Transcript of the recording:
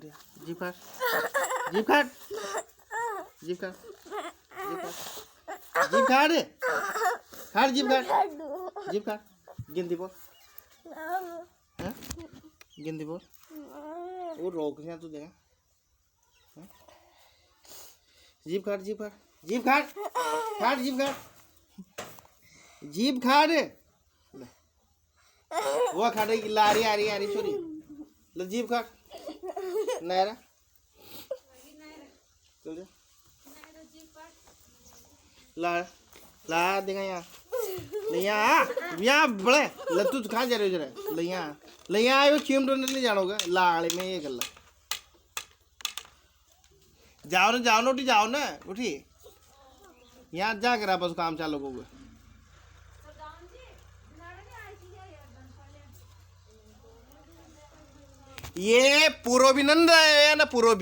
जीभ काट जीभ काट जीभ काट जीभ काट काट जीभ काट जीभ काट गिनती बोल हैं गिनती बोल वो रोक क्या तू देगा जीभ काट जीभ काट जीभ काट काट जीभ काट जीभ काट वो खाने की लारी आ रही छोरी ले जीभ काट नायरा चल जा ला ला देगा यहाँ ले यहाँ बड़े लत्तू तो कहाँ जा रहे हो जरा ले यहाँ आयो चीम डोने नहीं जानोगे लाड़े में ये गल्ला जाओ ना उठी जाओ ना उठी यहाँ जा कर बस काम चालू होगा ये पूर्व भी नंद है ना पूर्व